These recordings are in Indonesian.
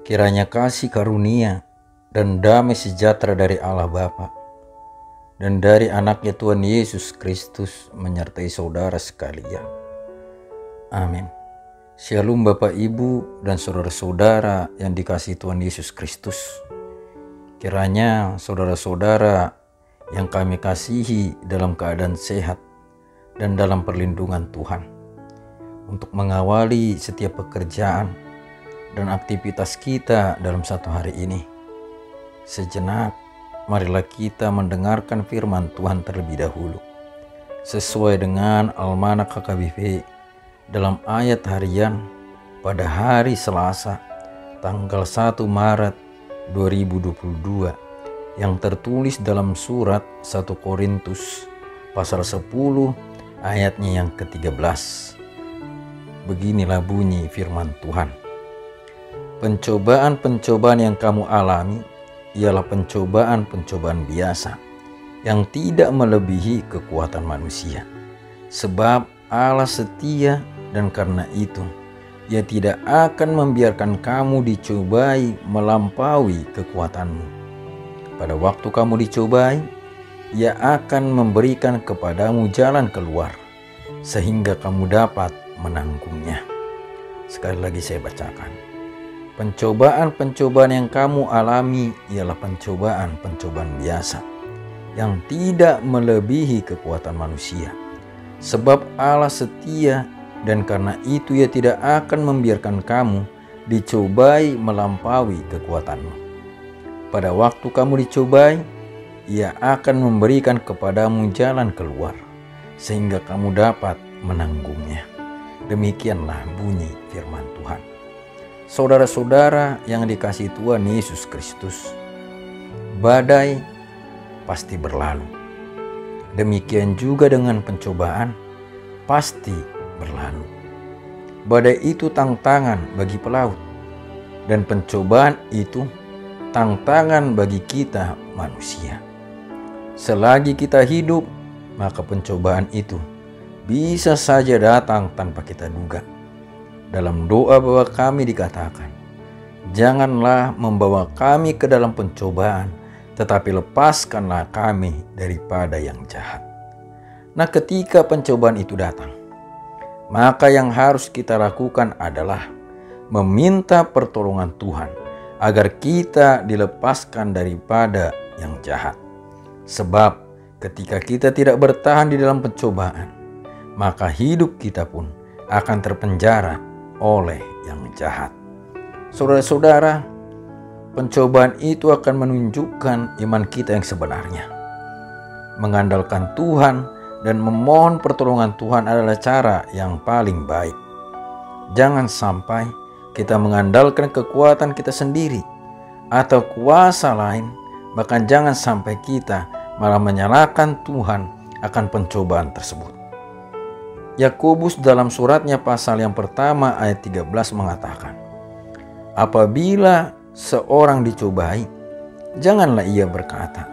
Kiranya kasih karunia dan damai sejahtera dari Allah Bapa dan dari anaknya Tuhan Yesus Kristus menyertai saudara sekalian. Amin. Shalom Bapak Ibu dan saudara-saudara yang dikasihi Tuhan Yesus Kristus. Kiranya saudara-saudara yang kami kasihi dalam keadaan sehat dan dalam perlindungan Tuhan untuk mengawali setiap pekerjaan dan aktivitas kita dalam satu hari ini. Sejenak, marilah kita mendengarkan firman Tuhan terlebih dahulu, sesuai dengan Almanak HKBP dalam ayat harian pada hari Selasa, tanggal 1 Maret 2022, yang tertulis dalam surat 1 Korintus pasal 10 ayatnya yang ke-13. Beginilah bunyi firman Tuhan. Pencobaan-pencobaan yang kamu alami ialah pencobaan-pencobaan biasa yang tidak melebihi kekuatan manusia. Sebab Allah setia dan karena itu Ia tidak akan membiarkan kamu dicobai melampaui kekuatanmu. Pada waktu kamu dicobai, Ia akan memberikan kepadamu jalan keluar sehingga kamu dapat menanggungnya. Sekali lagi saya bacakan. Pencobaan-pencobaan yang kamu alami ialah pencobaan-pencobaan biasa yang tidak melebihi kekuatan manusia. Sebab Allah setia dan karena itu Ia tidak akan membiarkan kamu dicobai melampaui kekuatanmu. Pada waktu kamu dicobai, Ia akan memberikan kepadamu jalan keluar sehingga kamu dapat menanggungnya. Demikianlah bunyi firman Tuhan. Saudara-saudara yang dikasihi Tuhan Yesus Kristus, badai pasti berlalu. Demikian juga dengan pencobaan pasti berlalu. Badai itu tantangan bagi pelaut, dan pencobaan itu tantangan bagi kita manusia. Selagi kita hidup, maka pencobaan itu bisa saja datang tanpa kita duga. Dalam doa Bapa kami dikatakan, janganlah membawa kami ke dalam pencobaan, tetapi lepaskanlah kami daripada yang jahat. Nah, ketika pencobaan itu datang, maka yang harus kita lakukan adalah meminta pertolongan Tuhan agar kita dilepaskan daripada yang jahat. Sebab ketika kita tidak bertahan di dalam pencobaan, maka hidup kita pun akan terpenjara oleh yang jahat. Saudara-saudara, pencobaan itu akan menunjukkan iman kita yang sebenarnya. Mengandalkan Tuhan dan memohon pertolongan Tuhan adalah cara yang paling baik. Jangan sampai kita mengandalkan kekuatan kita sendiri atau kuasa lain, bahkan jangan sampai kita malah menyalahkan Tuhan akan pencobaan tersebut. Yakobus dalam suratnya pasal yang pertama ayat 13 mengatakan, apabila seorang dicobai, janganlah ia berkata,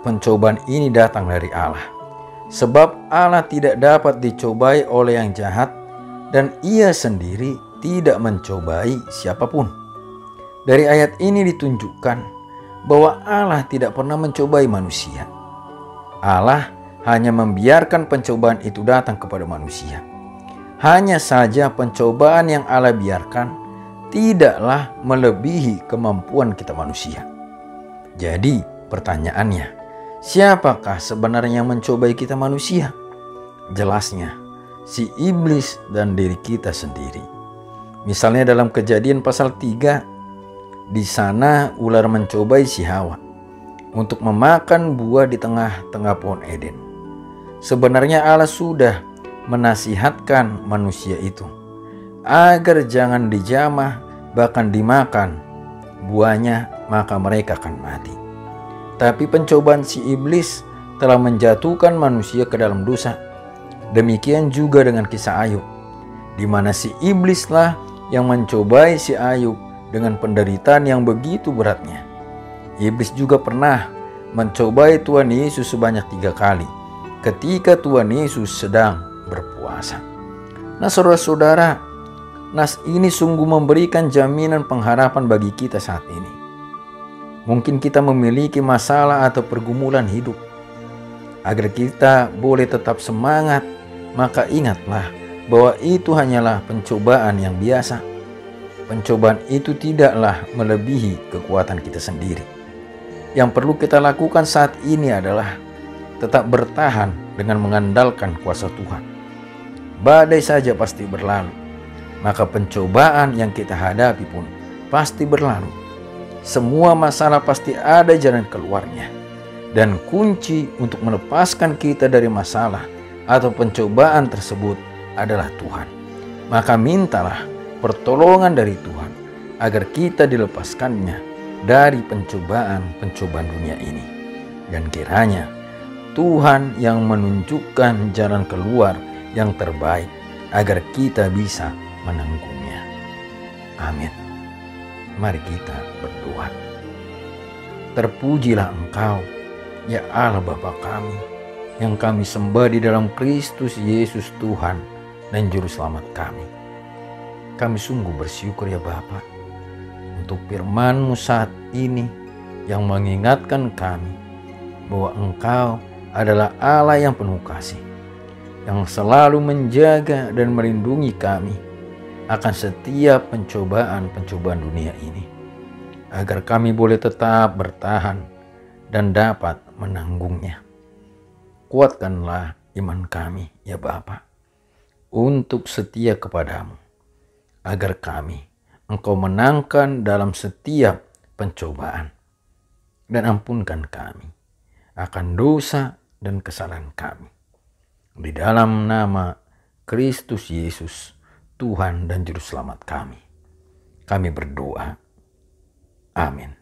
pencobaan ini datang dari Allah. Sebab Allah tidak dapat dicobai oleh yang jahat, dan Ia sendiri tidak mencobai siapapun. Dari ayat ini ditunjukkan bahwa Allah tidak pernah mencobai manusia. Allah hanya membiarkan pencobaan itu datang kepada manusia. Hanya saja pencobaan yang Allah biarkan tidaklah melebihi kemampuan kita manusia. Jadi pertanyaannya, siapakah sebenarnya yang mencobai kita manusia? Jelasnya, si iblis dan diri kita sendiri. Misalnya dalam Kejadian pasal 3, di sana ular mencobai si Hawa untuk memakan buah di tengah-tengah pohon Eden. Sebenarnya Allah sudah menasihatkan manusia itu agar jangan dijamah bahkan dimakan buahnya, maka mereka akan mati. Tapi pencobaan si iblis telah menjatuhkan manusia ke dalam dosa. Demikian juga dengan kisah Ayub, di mana si iblislah yang mencobai si Ayub dengan penderitaan yang begitu beratnya. Iblis juga pernah mencobai Tuhan Yesus sebanyak 3 kali ketika Tuhan Yesus sedang berpuasa. Nah saudara-saudara, Nas ini sungguh memberikan jaminan pengharapan bagi kita saat ini. Mungkin kita memiliki masalah atau pergumulan hidup. Agar kita boleh tetap semangat, maka ingatlah bahwa itu hanyalah pencobaan yang biasa. Pencobaan itu tidaklah melebihi kekuatan kita sendiri. Yang perlu kita lakukan saat ini adalah tetap bertahan dengan mengandalkan kuasa Tuhan. Badai saja pasti berlalu, maka pencobaan yang kita hadapi pun pasti berlalu. Semua masalah pasti ada jalan keluarnya. Dan kunci untuk melepaskan kita dari masalah atau pencobaan tersebut adalah Tuhan. Maka mintalah pertolongan dari Tuhan agar kita dilepaskannya dari pencobaan-pencobaan dunia ini. Dan kiranya Tuhan yang menunjukkan jalan keluar yang terbaik agar kita bisa menanggungnya. Amin. Mari kita berdoa. Terpujilah Engkau, ya Allah Bapa kami, yang kami sembah di dalam Kristus Yesus Tuhan dan Juru Selamat kami. Kami sungguh bersyukur ya Bapa untuk firman-Mu saat ini yang mengingatkan kami bahwa Engkau adalah Allah yang penuh kasih, yang selalu menjaga dan melindungi kami akan setiap pencobaan-pencobaan dunia ini, agar kami boleh tetap bertahan dan dapat menanggungnya. Kuatkanlah iman kami ya Bapa untuk setia kepadamu, agar kami Engkau menangkan dalam setiap pencobaan, dan ampunkan kami akan dosa dan kesalahan kami. Di dalam nama Kristus Yesus, Tuhan dan Juru Selamat kami berdoa. Amin.